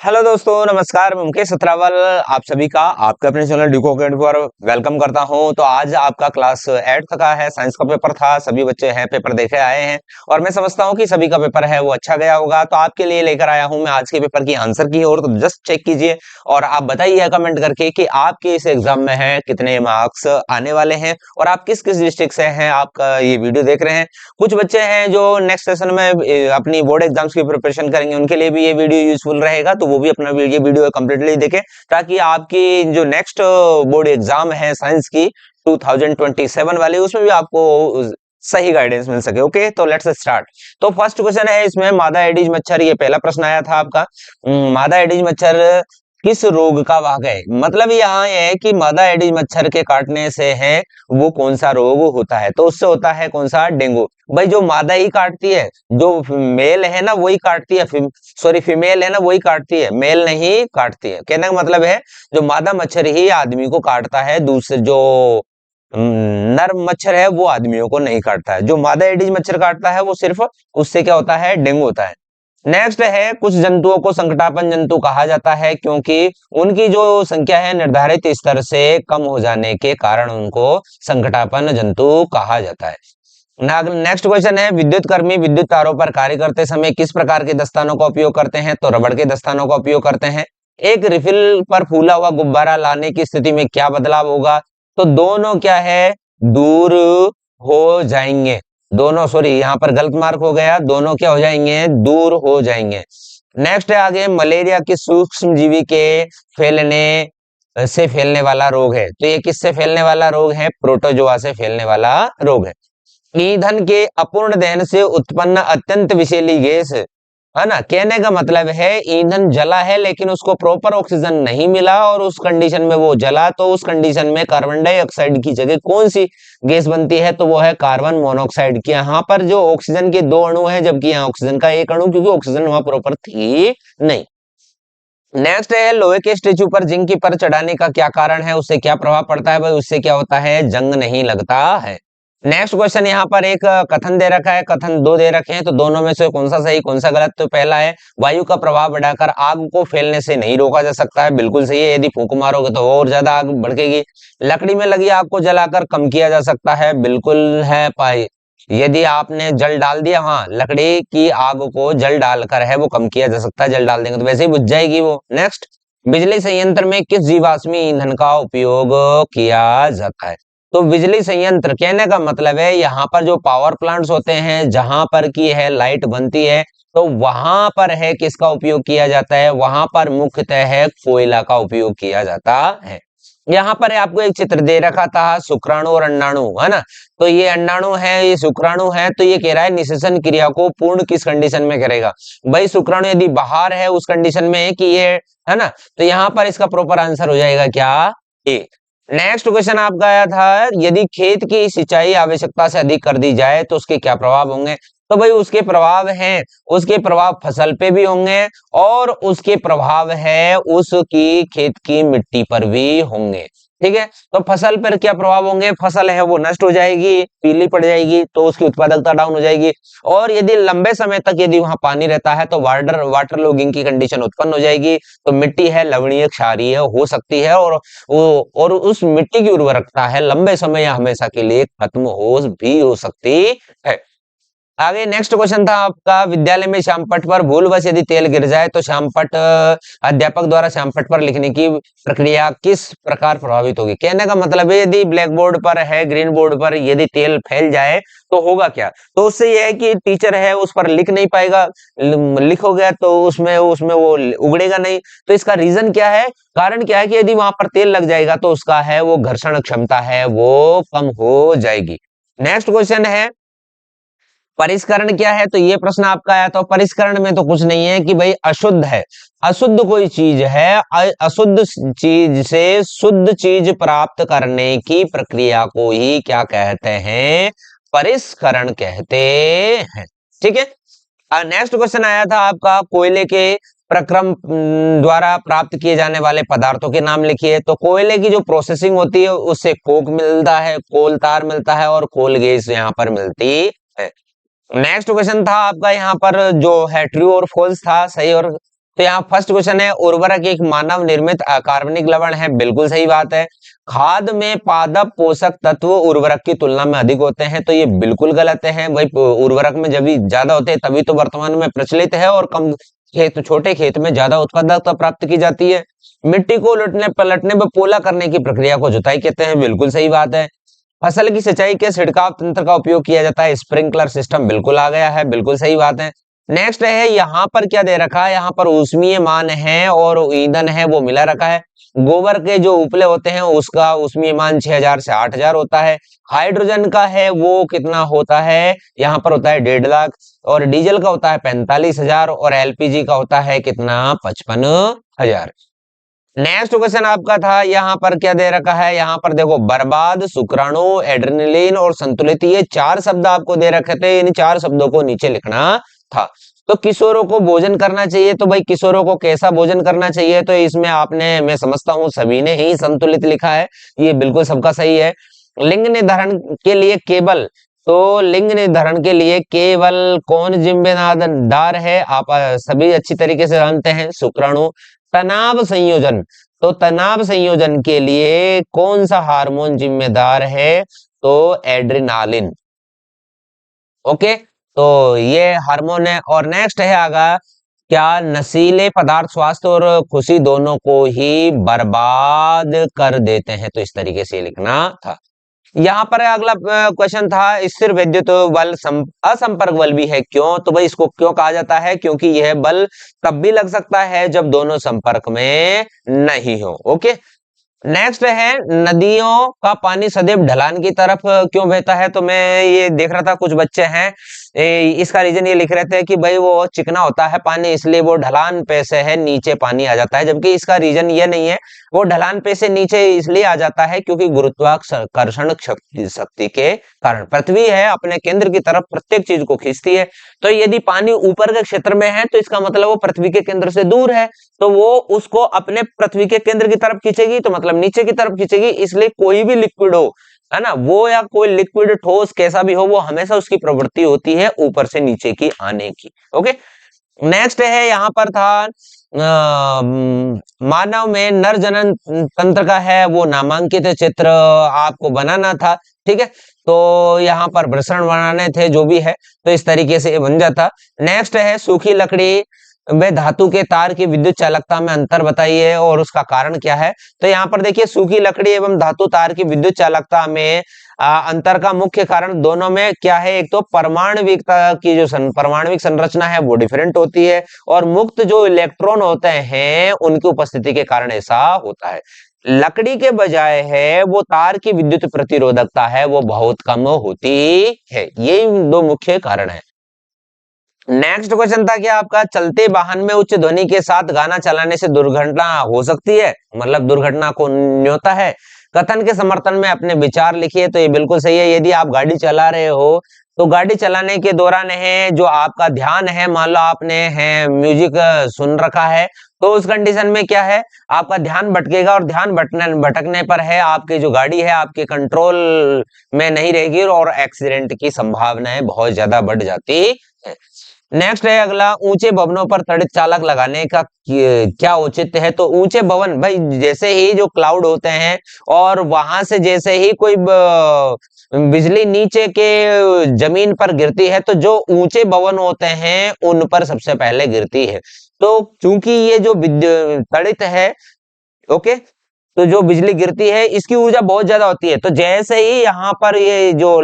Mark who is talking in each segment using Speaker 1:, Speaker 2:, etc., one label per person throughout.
Speaker 1: Hello दोस्तों, नमस्कार। मैं मुकेश सत्रावल आप सभी का आपके अपने चैनल डिको अकेडमी पर वेलकम करता हूं। तो आज आपका क्लास 8th का है, साइंस का पेपर था। सभी बच्चे हैं पेपर देखे आए हैं और मैं समझता हूं कि सभी का पेपर है वो अच्छा गया होगा। तो आपके लिए लेकर आया हूं मैं आज के पेपर की आंसर की ओर। तो जस्ट चेक कीजिए और आप बताइए कमेंट करके कि आपके इस एग्जाम में है कितने मार्क्स आने वाले हैं और आप किस किस डिस्ट्रिक्ट से हैं, आपका ये वीडियो देख रहे हैं। कुछ बच्चे हैं जो नेक्स्ट सेशन में अपनी बोर्ड एग्जाम्स की प्रिपरेशन करेंगे, उनके लिए भी ये वीडियो यूजफुल रहेगा। तो वो भी अपना वीडियो कंप्लीटली देखें ताकि आपकी जो नेक्स्ट बोर्ड एग्जाम है साइंस की 2027 वाली, उसमें भी आपको सही गाइडेंस मिल सके। ओके, तो लेट्स स्टार्ट। तो फर्स्ट क्वेश्चन है इसमें, मादा एडीज मच्छर, ये पहला प्रश्न आया था आपका। मादा एडीज मच्छर किस रोग का वाहक है? मतलब यहाँ है कि मादा एडीज मच्छर के काटने से है वो कौन सा रोग होता है? तो उससे होता है कौन सा? डेंगू। भाई जो मादा ही काटती है, जो मेल है ना वही काटती है, सॉरी फीमेल है ना वही काटती है, मेल नहीं काटती है। कहने का मतलब है जो मादा मच्छर ही आदमी को काटता है, दूसरे जो नर मच्छर है वो आदमियों को नहीं काटता है। जो मादा एडीज मच्छर काटता है वो सिर्फ उससे क्या होता है? डेंगू होता है। नेक्स्ट है, कुछ जंतुओं को संकटापन जंतु कहा जाता है क्योंकि उनकी जो संख्या है निर्धारित स्तर से कम हो जाने के कारण उनको संकटापन जंतु कहा जाता है। नेक्स्ट क्वेश्चन है, विद्युत कर्मी विद्युत तारों पर कार्य करते समय किस प्रकार के दस्तानों का उपयोग करते हैं? तो रबड़ के दस्तानों का उपयोग करते हैं। एक रिफिल पर फूला हुआ गुब्बारा लाने की स्थिति में क्या बदलाव होगा? तो दोनों क्या है? दूर हो जाएंगे। दोनों, सॉरी यहाँ पर गलत मार्क हो गया, दोनों क्या हो जाएंगे? दूर हो जाएंगे। नेक्स्ट है आगे, मलेरिया किस सूक्ष्म जीवी के फैलने से फैलने वाला रोग है? तो ये किससे फैलने वाला रोग है? प्रोटोजोआ से फैलने वाला रोग है। ईंधन के अपूर्ण दहन से उत्पन्न अत्यंत विषैली गैस, है ना? कहने का मतलब है ईंधन जला है लेकिन उसको प्रॉपर ऑक्सीजन नहीं मिला और उस कंडीशन में वो जला, तो उस कंडीशन में कार्बन डाइऑक्साइड की जगह कौन सी गैस बनती है? तो वो है कार्बन मोनोऑक्साइड की। यहाँ पर जो ऑक्सीजन के दो अणु है जबकि यहाँ ऑक्सीजन का एक अणु, क्योंकि ऑक्सीजन वहां प्रॉपर थी नहीं। नेक्स्ट है, लोहे के स्टेचू पर जिंक की परत चढ़ाने का क्या कारण है? उससे क्या प्रभाव पड़ता है? भाई उससे क्या होता है? जंग नहीं लगता है। नेक्स्ट क्वेश्चन, यहाँ पर एक कथन दे रखा है, कथन दो दे रखे हैं, तो दोनों में से कौन सा सही कौन सा गलत? तो पहला है, वायु का प्रभाव बढ़ाकर आग को फैलने से नहीं रोका जा सकता है। बिल्कुल सही है, यदि फूंक मारोगे तो और ज्यादा आग भड़केगी। लकड़ी में लगी आग को जलाकर कम किया जा सकता है। बिल्कुल है पाई, यदि आपने जल डाल दिया, हाँ लकड़ी की आग को जल डालकर है वो कम किया जा सकता है, जल डाल देंगे तो वैसे ही बुझ जाएगी वो। नेक्स्ट, बिजली संयंत्र में किस जीवाश्मी ईंधन का उपयोग किया जाता है? तो बिजली संयंत्र कहने का मतलब है यहाँ पर जो पावर प्लांट्स होते हैं जहां पर की है लाइट बनती है, तो वहां पर है किसका उपयोग किया जाता है? वहां पर मुख्यतः है कोयला का उपयोग किया जाता है। यहाँ पर आपको एक चित्र दे रखा था, शुक्राणु और अंडाणु, है ना? तो ये अंडाणु है, ये शुक्राणु है, तो ये कह रहा है निषेचन क्रिया को पूर्ण किस कंडीशन में करेगा? भाई शुक्राणु यदि बाहर है उस कंडीशन में है कि ये, है ना? तो यहाँ पर इसका प्रॉपर आंसर हो जाएगा क्या? ए। नेक्स्ट क्वेश्चन आपका आया था, यदि खेत की सिंचाई आवश्यकता से अधिक कर दी जाए तो उसके क्या प्रभाव होंगे? तो भाई उसके प्रभाव हैं, उसके प्रभाव फसल पे भी होंगे और उसके प्रभाव है उसकी खेत की मिट्टी पर भी होंगे। ठीक है, तो फसल पर क्या प्रभाव होंगे? फसल है वो नष्ट हो जाएगी, पीली पड़ जाएगी, तो उसकी उत्पादकता डाउन हो जाएगी। और यदि लंबे समय तक यदि वहां पानी रहता है तो वाटर लॉगिंग की कंडीशन उत्पन्न हो जाएगी, तो मिट्टी है लवणीय क्षारीय हो सकती है और उस मिट्टी की उर्वरकता है लंबे समय या हमेशा के लिए खत्म हो भी हो सकती है। आगे नेक्स्ट क्वेश्चन था आपका, विद्यालय में श्यामपट्ट पर भूलवश यदि तेल गिर जाए तो श्यामपट्ट अध्यापक द्वारा श्यामपट्ट पर लिखने की प्रक्रिया किस प्रकार प्रभावित होगी? कहने का मतलब है यदि ब्लैक बोर्ड पर है, ग्रीन बोर्ड पर यदि तेल फैल जाए तो होगा क्या? तो उससे यह है कि टीचर है उस पर लिख नहीं पाएगा, लिखोगे तो उसमें उसमें वो उगड़ेगा नहीं। तो इसका रीजन क्या है, कारण क्या है कि यदि वहां पर तेल लग जाएगा तो उसका है वो घर्षण क्षमता है वो कम हो जाएगी। नेक्स्ट क्वेश्चन है, परिष्करण क्या है? तो ये प्रश्न आपका आया, तो परिष्करण में तो कुछ नहीं है कि भाई अशुद्ध है, अशुद्ध कोई चीज है, अशुद्ध चीज से शुद्ध चीज प्राप्त करने की प्रक्रिया को ही क्या कहते हैं? परिष्करण कहते हैं। ठीक है, नेक्स्ट क्वेश्चन आया था आपका, कोयले के प्रक्रम द्वारा प्राप्त किए जाने वाले पदार्थों के नाम लिखिए। तो कोयले की जो प्रोसेसिंग होती है उससे कोक मिलता है, कोल तार मिलता है और कोल गैस यहाँ पर मिलती है। नेक्स्ट क्वेश्चन था आपका यहाँ पर जो है ट्रू और फॉल्स था, सही और तो यहाँ फर्स्ट क्वेश्चन है, उर्वरक एक मानव निर्मित अकार्बनिक लवण है। बिल्कुल सही बात है। खाद में पादप पोषक तत्व उर्वरक की तुलना में अधिक होते हैं, तो ये बिल्कुल गलत है भाई। उर्वरक में जब भी ज्यादा होते हैं तभी तो वर्तमान में प्रचलित है और कम खेत, छोटे खेत में ज्यादा उत्पादकता प्राप्त की जाती है। मिट्टी को उलटने पलटने व पोला करने की प्रक्रिया को जुताई कहते हैं। बिल्कुल सही बात है। फसल की सिंचाई के छिड़काव तंत्र का उपयोग किया जाता है, स्प्रिंकलर सिस्टम बिल्कुल आ गया है। बिल्कुल सही बात है। नेक्स्ट है, यहाँ पर क्या दे रखा है, यहाँ पर ऊष्मीय मान है और ईंधन है वो मिला रखा है। गोबर के जो उपले होते हैं उसका ऊष्मीय मान 6000 से 8000 होता है। हाइड्रोजन का है वो कितना होता है, यहाँ पर होता है 1.5 लाख। और डीजल का होता है 45,000 और एलपीजी का होता है कितना, 55,000। नेक्स्ट क्वेश्चन आपका था, यहाँ पर क्या दे रखा है, यहाँ पर देखो बर्बाद, शुक्राणु, एड्रेनलिन और संतुलित, ये 4 शब्द आपको दे रखे थे। इन 4 शब्दों को नीचे लिखना था। तो किशोरों को भोजन करना चाहिए, तो भाई किशोरों को कैसा भोजन करना चाहिए, तो इसमें आपने, मैं समझता हूँ सभी ने ही संतुलित लिखा है, ये बिल्कुल सबका सही है। लिंग निर्धारण के लिए केवल, तो लिंग निर्धारण के लिए केवल कौन जिम्मेदार है, आप सभी अच्छी तरीके से जानते हैं, शुक्राणु। तनाव संयोजन, तो तनाव संयोजन के लिए कौन सा हार्मोन जिम्मेदार है, तो एड्रेनालिन। ओके, तो ये हार्मोन है। और नेक्स्ट है आगा, क्या नशीले पदार्थ स्वास्थ्य और खुशी दोनों को ही बर्बाद कर देते हैं, तो इस तरीके से लिखना था। यहाँ पर अगला क्वेश्चन था, स्थिर विद्युत बल असंपर्क बल भी है, क्यों, तो भाई इसको क्यों कहा जाता है, क्योंकि यह बल तब भी लग सकता है जब दोनों संपर्क में नहीं हो। ओके, नेक्स्ट है, नदियों का पानी सदैव ढलान की तरफ क्यों बहता है, तो मैं ये देख रहा था कुछ बच्चे हैं, इसका रीजन ये लिख रहे थे कि भाई वो चिकना होता है पानी, इसलिए वो ढलान पे से है नीचे पानी आ जाता है, जबकि इसका रीजन ये नहीं है। वो ढलान पे से नीचे इसलिए आ जाता है क्योंकि गुरुत्वाकर्षण शक्ति के कारण पृथ्वी है अपने केंद्र की तरफ प्रत्येक चीज को खींचती है। तो यदि पानी ऊपर के क्षेत्र में है तो इसका मतलब वो पृथ्वी के केंद्र से दूर है, तो वो उसको अपने पृथ्वी के केंद्र की तरफ खींचेगी, तो मतलब नीचे की तरफ खींचेगी। इसलिए कोई भी लिक्विड हो, है ना, वो या कोई लिक्विड ठोस कैसा भी हो, वो हमेशा उसकी प्रवृत्ति होती है ऊपर से नीचे की आने की। ओके, नेक्स्ट है, यहाँ पर था मानव में नर जनन तंत्र का है वो नामांकित चित्र आपको बनाना था। ठीक है, तो यहाँ पर प्रसरण बनाने थे, जो भी है, तो इस तरीके से बन जाता। नेक्स्ट है, सूखी लकड़ी वे धातु के तार की विद्युत चालकता में अंतर बताइए और उसका कारण क्या है। तो यहाँ पर देखिए, सूखी लकड़ी एवं धातु तार की विद्युत चालकता में अंतर का मुख्य कारण दोनों में क्या है, एक तो परमाणविकता की जो परमाणविक संरचना है वो डिफरेंट होती है, और मुक्त जो इलेक्ट्रॉन होते हैं उनकी उपस्थिति के कारण ऐसा होता है। लकड़ी के बजाय है वो तार की विद्युत प्रतिरोधकता है वो बहुत कम होती है। ये 2 मुख्य कारण है। नेक्स्ट क्वेश्चन था कि आपका, चलते वाहन में उच्च ध्वनि के साथ गाना चलाने से दुर्घटना हो सकती है, मतलब दुर्घटना को न्योता है। कथन के समर्थन में अपने विचार लिखिए, तो ये बिल्कुल सही है। यदि आप गाड़ी चला रहे हो तो गाड़ी चलाने के दौरान है जो आपका ध्यान है, मान लो आपने है म्यूजिक सुन रखा है, तो उस कंडीशन में क्या है, आपका ध्यान भटकेगा, और ध्यान भटकने पर है आपकी जो गाड़ी है आपके कंट्रोल में नहीं रहेगी और एक्सीडेंट की संभावनाएं बहुत ज्यादा बढ़ जाती है। नेक्स्ट है अगला, ऊंचे भवनों पर तड़ित चालक लगाने का क्या औचित्य है, तो ऊंचे भवन, भाई जैसे ही जो क्लाउड होते हैं और वहां से जैसे ही कोई बिजली नीचे के जमीन पर गिरती है, तो जो ऊंचे भवन होते हैं उन पर सबसे पहले गिरती है। तो चूंकि ये जो तड़ित है, ओके, तो जो बिजली गिरती है इसकी ऊर्जा बहुत ज्यादा होती है, तो जैसे ही यहाँ पर ये जो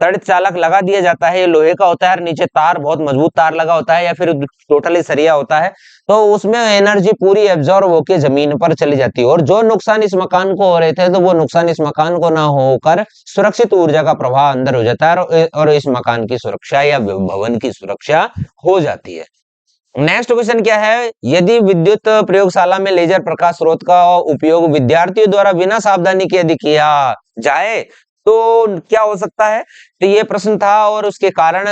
Speaker 1: तड़ित चालक लगा दिया जाता है, ये लोहे का होता है और नीचे तार, बहुत मजबूत तार लगा होता है या फिर टोटली सरिया होता है, तो उसमें एनर्जी पूरी एब्जॉर्ब होकर जमीन पर चली जाती है, और जो नुकसान इस मकान को हो रहे थे तो वो नुकसान इस मकान को ना होकर सुरक्षित ऊर्जा का प्रवाह अंदर हो जाता है और इस मकान की सुरक्षा या भवन की सुरक्षा हो जाती है। नेक्स्ट क्वेश्चन क्या है, यदि विद्युत प्रयोगशाला में लेजर प्रकाश स्रोत का उपयोग विद्यार्थियों द्वारा बिना सावधानी के यदि किया जाए तो क्या हो सकता है, तो ये प्रश्न था और उसके कारण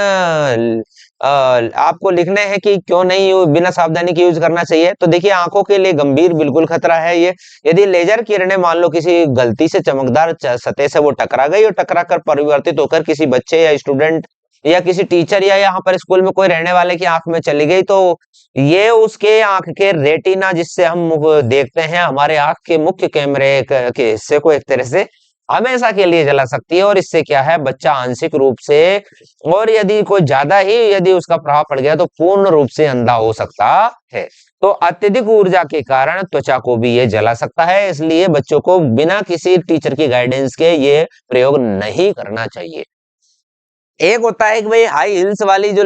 Speaker 1: आपको लिखने हैं कि क्यों नहीं बिना सावधानी के यूज करना चाहिए। तो देखिए, आंखों के लिए गंभीर बिल्कुल खतरा है ये। यदि लेजर किरणें मान लो किसी गलती से चमकदार सतह से वो टकरा गई और टकरा कर परिवर्तित होकर किसी बच्चे या स्टूडेंट या किसी टीचर या यहाँ पर स्कूल में कोई रहने वाले की आंख में चली गई, तो ये उसके आंख के रेटिना, जिससे हम देखते हैं, हमारे आंख के मुख्य कैमरे के हिस्से को एक तरह से हमेशा के लिए जला सकती है। और इससे क्या है, बच्चा आंशिक रूप से, और यदि कोई ज्यादा ही यदि उसका प्रभाव पड़ गया तो पूर्ण रूप से अंधा हो सकता है। तो अत्यधिक ऊर्जा के कारण त्वचा को भी ये जला सकता है, इसलिए बच्चों को बिना किसी टीचर की गाइडेंस के ये प्रयोग नहीं करना चाहिए। एक होता है कि भाई हाई हिल्स वाली जो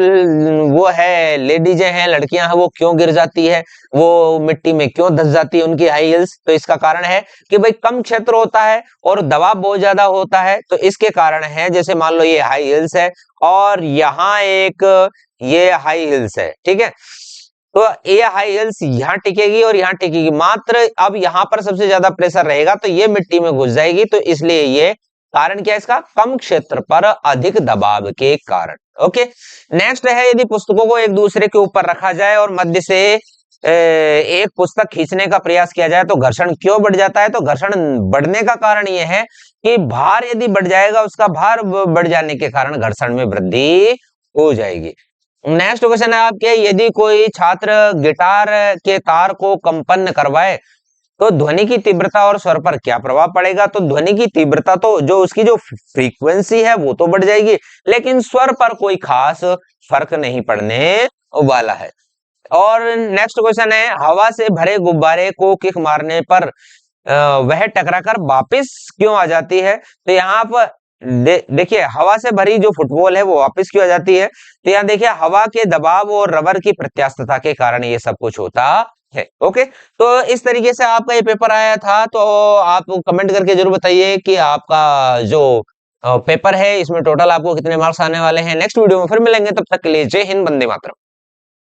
Speaker 1: वो है लेडीज हैं, लड़कियां हैं, वो क्यों गिर जाती है, वो मिट्टी में क्यों धंस जाती है उनकी हाई हिल्स। तो इसका कारण है कि भाई कम क्षेत्र होता है और दबाव बहुत ज्यादा होता है, तो इसके कारण है। जैसे मान लो ये हाई हिल्स है और यहाँ एक ये हाई हिल्स है, ठीक है, तो ये हाई हिल्स यहाँ टिकेगी और यहाँ टिकेगी, मात्र अब यहाँ पर सबसे ज्यादा प्रेशर रहेगा तो ये मिट्टी में घुस जाएगी। तो इसलिए ये कारण क्या है इसका, कम क्षेत्र पर अधिक दबाव के कारण। ओके, नेक्स्ट है, यदि पुस्तकों को एक दूसरे के ऊपर रखा जाए और मध्य से एक पुस्तक खींचने का प्रयास किया जाए तो घर्षण क्यों बढ़ जाता है। तो घर्षण बढ़ने का कारण यह है कि भार यदि बढ़ जाएगा, उसका भार बढ़ जाने के कारण घर्षण में वृद्धि हो जाएगी। नेक्स्ट क्वेश्चन है आपके, यदि कोई छात्र गिटार के तार को कंपन करवाए तो ध्वनि की तीव्रता और स्वर पर क्या प्रभाव पड़ेगा। तो ध्वनि की तीव्रता तो जो उसकी जो फ्रीक्वेंसी है वो तो बढ़ जाएगी, लेकिन स्वर पर कोई खास फर्क नहीं पड़ने वाला है। और नेक्स्ट क्वेश्चन है, हवा से भरे गुब्बारे को किक मारने पर वह टकराकर वापस क्यों आ जाती है। तो यहाँ पर देखिए, हवा से भरी जो फुटबॉल है वो वापस क्यों आ जाती है। तो यहाँ देखिए, हवा के दबाव और रबर की प्रत्यास्थता के कारण ये सब कुछ होता है। ओके, तो इस तरीके से आपका ये पेपर आया था। तो आप कमेंट करके जरूर बताइए कि आपका जो पेपर है इसमें टोटल आपको कितने मार्क्स आने वाले हैं। नेक्स्ट वीडियो में फिर मिलेंगे, तब तक के लिए जय हिंद, वंदे मातरम।